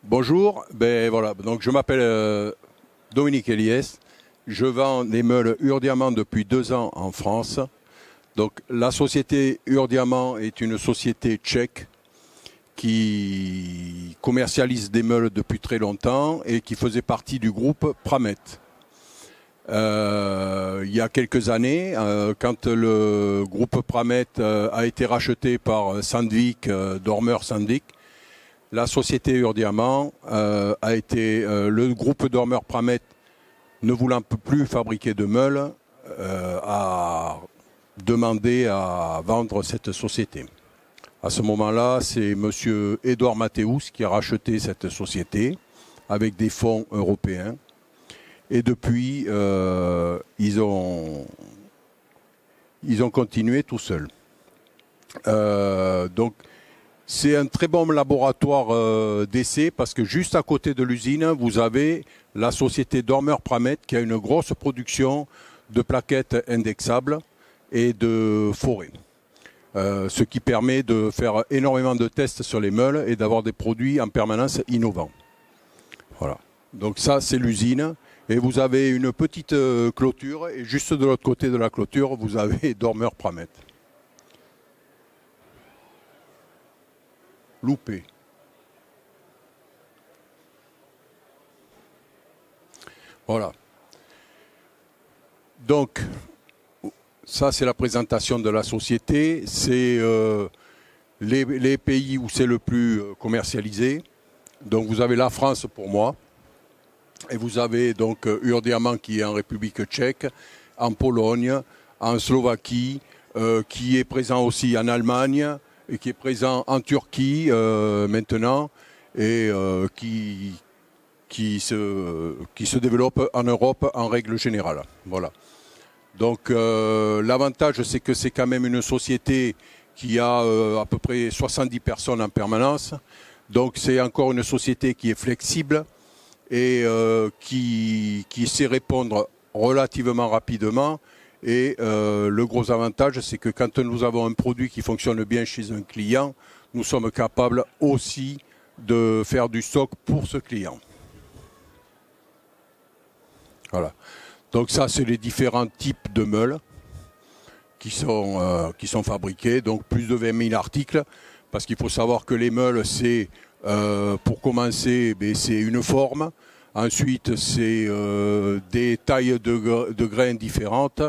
Bonjour, ben voilà, donc je m'appelle Dominique Eliès, je vends des meules Urdiamant depuis 2 ans en France. Donc la société Urdiamant est une société tchèque qui commercialise des meules depuis très longtemps et qui faisait partie du groupe Pramet. Il y a quelques années, quand le groupe Pramet a été racheté par Sandvik, Dormer Sandvik, la société Urdiamant a été le groupe Dormer Pramet ne voulant plus fabriquer de meules a demandé à vendre cette société. À ce moment-là, c'est monsieur Édouard Mathéus qui a racheté cette société avec des fonds européens. Et depuis, ils ont continué tout seuls. Donc, c'est un très bon laboratoire d'essai parce que juste à côté de l'usine, vous avez la société Dormer Pramet qui a une grosse production de plaquettes indexables et de forêts. Ce qui permet de faire énormément de tests sur les meules et d'avoir des produits en permanence innovants. Voilà. Donc ça, c'est l'usine. Et vous avez une petite clôture. Et juste de l'autre côté de la clôture, vous avez Dormer Pramet. Loupé. Voilà. Donc, ça c'est la présentation de la société. C'est les pays où c'est le plus commercialisé. Donc vous avez la France pour moi. Et vous avez donc Urdiamant qui est en République tchèque, en Pologne, en Slovaquie, qui est présent aussi en Allemagne, et qui est présent en Turquie maintenant, et qui se développe en Europe en règle générale. Voilà. Donc l'avantage, c'est que c'est quand même une société qui a à peu près 70 personnes en permanence. Donc c'est encore une société qui est flexible et qui sait répondre relativement rapidement. Et le gros avantage, c'est que quand nous avons un produit qui fonctionne bien chez un client, nous sommes capables aussi de faire du stock pour ce client. Voilà. Donc ça, c'est les différents types de meules qui sont fabriqués. Donc plus de 20 000 articles, parce qu'il faut savoir que les meules, c'est pour commencer, c'est une forme. Ensuite, c'est des tailles de grains différentes.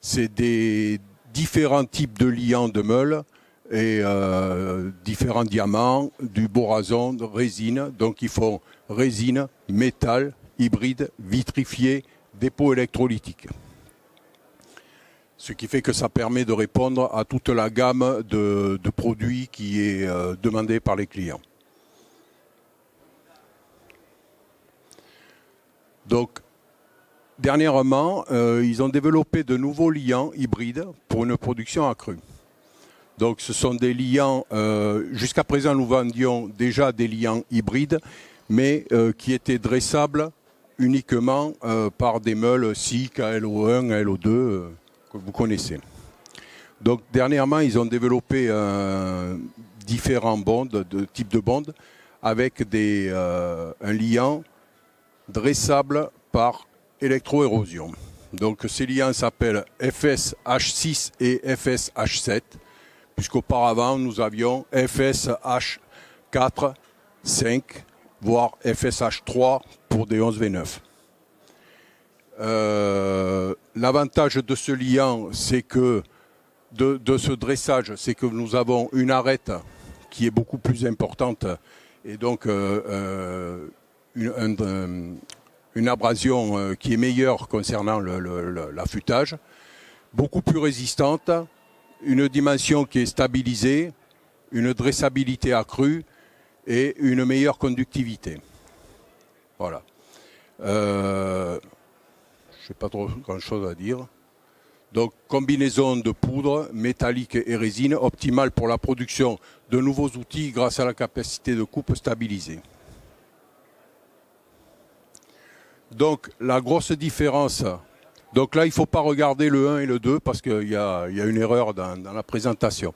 C'est des différents types de liants de meules et différents diamants, du borason, de résine. Donc, ils font résine, métal, hybride, vitrifié, dépôt électrolytique. Ce qui fait que ça permet de répondre à toute la gamme de produits qui est demandée par les clients. Donc, dernièrement, ils ont développé de nouveaux liants hybrides pour une production accrue. Donc, ce sont des liants, jusqu'à présent, nous vendions déjà des liants hybrides, mais qui étaient dressables uniquement par des meules SIC, ALO1, ALO2, que vous connaissez. Donc, dernièrement, ils ont développé différents bondes, de types de bondes, avec un liant dressable par électroérosion. Donc ces liants s'appellent FSH6 et FSH7, puisqu'auparavant nous avions FSH4, 5, voire FSH3 pour des 11V9. L'avantage de ce liant, c'est que de ce dressage, c'est que nous avons une arête qui est beaucoup plus importante et donc une abrasion qui est meilleure concernant l'affûtage, beaucoup plus résistante, une dimension qui est stabilisée, une dressabilité accrue et une meilleure conductivité. Voilà. Je n'ai pas trop grand-chose à dire. Donc, combinaison de poudre, métallique et résine, optimale pour la production de nouveaux outils grâce à la capacité de coupe stabilisée. Donc la grosse différence, donc là il ne faut pas regarder le 1 et le 2 parce qu'il y a une erreur dans la présentation.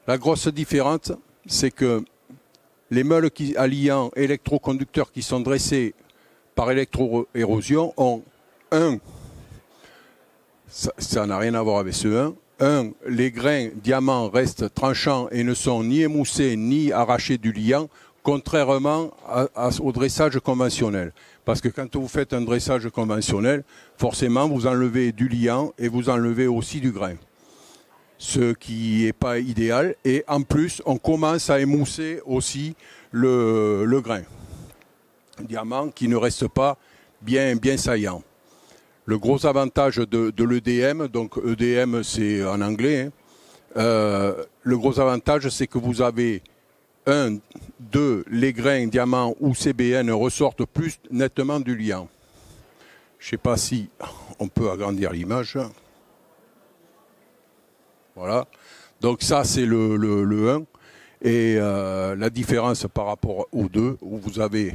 La grosse différence, c'est que les meules à liant électroconducteurs qui sont dressés par électro-érosion ont ça n'a rien à voir avec ce 1, les grains diamants restent tranchants et ne sont ni émoussés ni arrachés du liant, contrairement au dressage conventionnel. Parce que quand vous faites un dressage conventionnel, forcément vous enlevez du liant et vous enlevez aussi du grain. Ce qui n'est pas idéal. Et en plus, on commence à émousser aussi le grain. Diamant qui ne reste pas bien saillant. Le gros avantage de l'EDM, donc EDM c'est en anglais, le gros avantage c'est que vous avez 1, 2, les grains diamants ou CBN ressortent plus nettement du liant. Je ne sais pas si on peut agrandir l'image. Voilà. Donc ça c'est le 1. Et la différence par rapport au 2, où vous avez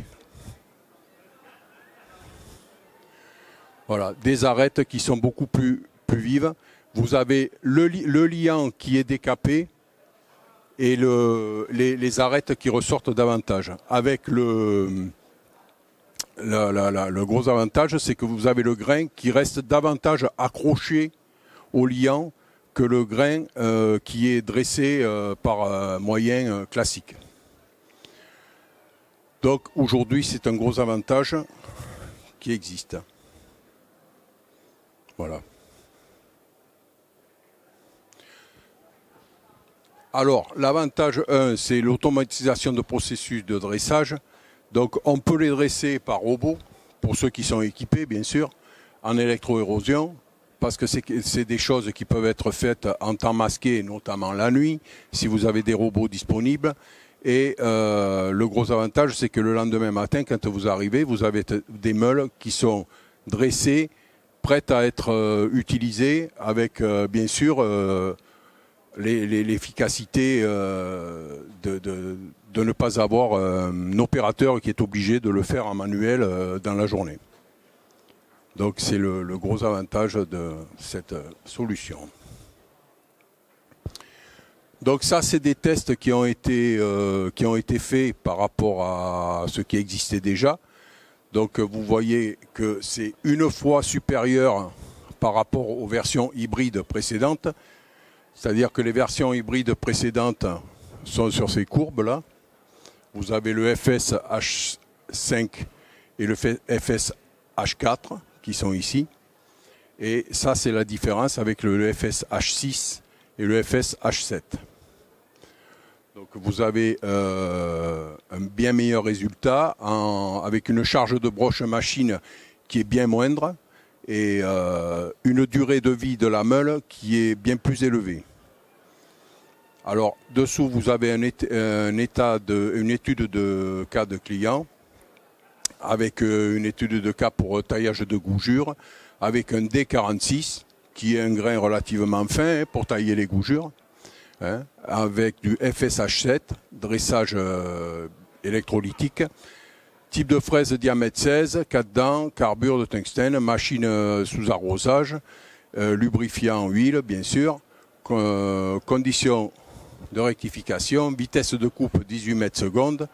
des arêtes qui sont beaucoup plus vives. Vous avez le liant qui est décapé et les arêtes qui ressortent davantage. Avec le gros avantage, c'est que vous avez le grain qui reste davantage accroché au liant que le grain qui est dressé par moyen classique. Donc aujourd'hui, c'est un gros avantage qui existe. Voilà. Alors, l'avantage 1, c'est l'automatisation de processus de dressage. Donc, on peut les dresser par robot, pour ceux qui sont équipés, bien sûr, en électroérosion, parce que c'est des choses qui peuvent être faites en temps masqué, notamment la nuit, si vous avez des robots disponibles. Et le gros avantage, c'est que le lendemain matin, quand vous arrivez, vous avez des meules qui sont dressées, prêtes à être utilisées avec, bien sûr, l'efficacité de ne pas avoir un opérateur qui est obligé de le faire en manuel dans la journée. Donc c'est le gros avantage de cette solution. Donc ça, c'est des tests qui ont été faits par rapport à ce qui existait déjà. Donc vous voyez que c'est une fois supérieur par rapport aux versions hybrides précédentes. C'est-à-dire que les versions hybrides précédentes sont sur ces courbes-là. Vous avez le FS-H5 et le FS-H4 qui sont ici. Et ça, c'est la différence avec le FS-H6 et le FS-H7. Donc vous avez un bien meilleur résultat avec une charge de broche machine qui est bien moindre et une durée de vie de la meule qui est bien plus élevée. Alors dessous vous avez une étude de cas de client avec une étude de cas pour taillage de gougures avec un D46 qui est un grain relativement fin pour tailler les gougures. Avec du FSH7, dressage électrolytique, type de fraise diamètre 16, 4 dents, carbure de tungstène, machine sous arrosage, lubrifiant huile bien sûr, conditions de rectification, vitesse de coupe 18 mètres secondes,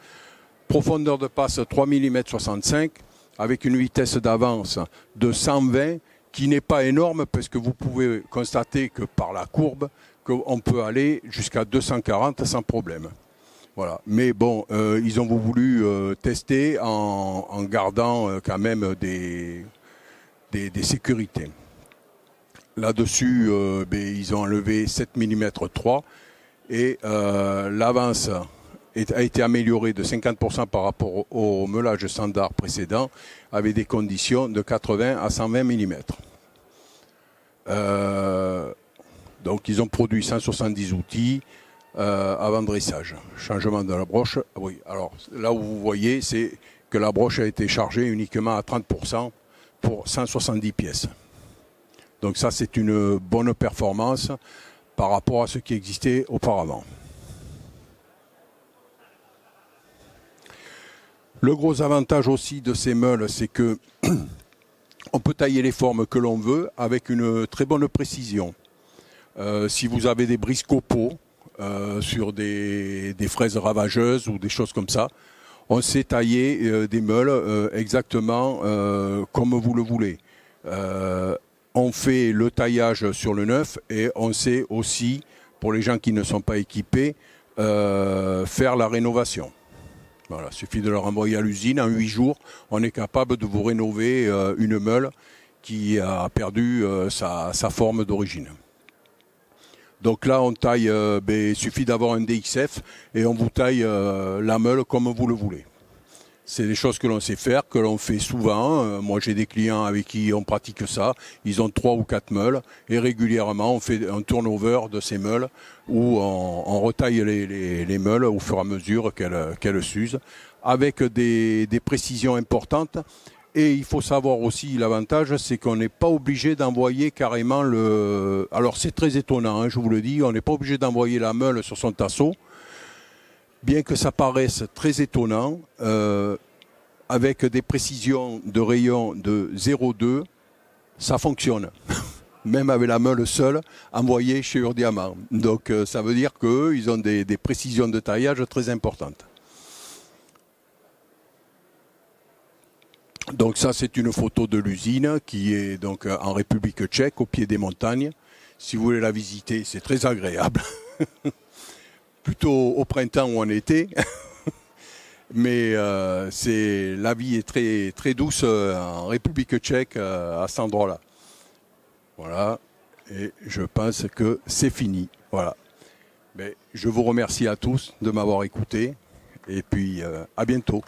profondeur de passe 3 mm 65 avec une vitesse d'avance de 120 qui n'est pas énorme parce que vous pouvez constater que par la courbe qu'on peut aller jusqu'à 240 sans problème. Voilà. Mais bon, ils ont voulu tester en gardant quand même des sécurités. Là-dessus, ils ont enlevé 7 mm 3 et l'avance a été améliorée de 50% par rapport au meulage standard précédent avec des conditions de 80 à 120 mm. Donc ils ont produit 170 outils avant dressage. Changement de la broche. Oui, alors là où vous voyez, c'est que la broche a été chargée uniquement à 30% pour 170 pièces. Donc ça, c'est une bonne performance par rapport à ce qui existait auparavant. Le gros avantage aussi de ces meules, c'est que on peut tailler les formes que l'on veut avec une très bonne précision. Si vous avez des brises copeaux, sur des fraises ravageuses ou des choses comme ça. On sait tailler des meules exactement comme vous le voulez. On fait le taillage sur le neuf et on sait aussi, pour les gens qui ne sont pas équipés, faire la rénovation. Voilà, il suffit de le renvoyer à l'usine. En 8 jours, on est capable de vous rénover une meule qui a perdu sa forme d'origine. Donc là, on taille, il suffit d'avoir un DXF et on vous taille la meule comme vous le voulez. C'est des choses que l'on sait faire, que l'on fait souvent. Moi, j'ai des clients avec qui on pratique ça. Ils ont 3 ou 4 meules et régulièrement, on fait un turnover de ces meules où on retaille les meules au fur et à mesure qu'elles s'usent avec des précisions importantes. Et il faut savoir aussi, l'avantage, c'est qu'on n'est pas obligé d'envoyer carrément le... Alors, c'est très étonnant, hein, je vous le dis, on n'est pas obligé d'envoyer la meule sur son tasseau. Bien que ça paraisse très étonnant, avec des précisions de rayon de 0,2, ça fonctionne. Même avec la meule seule, envoyée chez Urdiamant. Donc ça veut dire qu'eux, ils ont des précisions de taillage très importantes. Donc ça, c'est une photo de l'usine qui est donc en République tchèque, au pied des montagnes. Si vous voulez la visiter, c'est très agréable. Plutôt au printemps ou en été, mais la vie est très, très douce en République tchèque à cet endroit-là. Voilà, et je pense que c'est fini. Voilà. Mais je vous remercie à tous de m'avoir écouté, et puis à bientôt.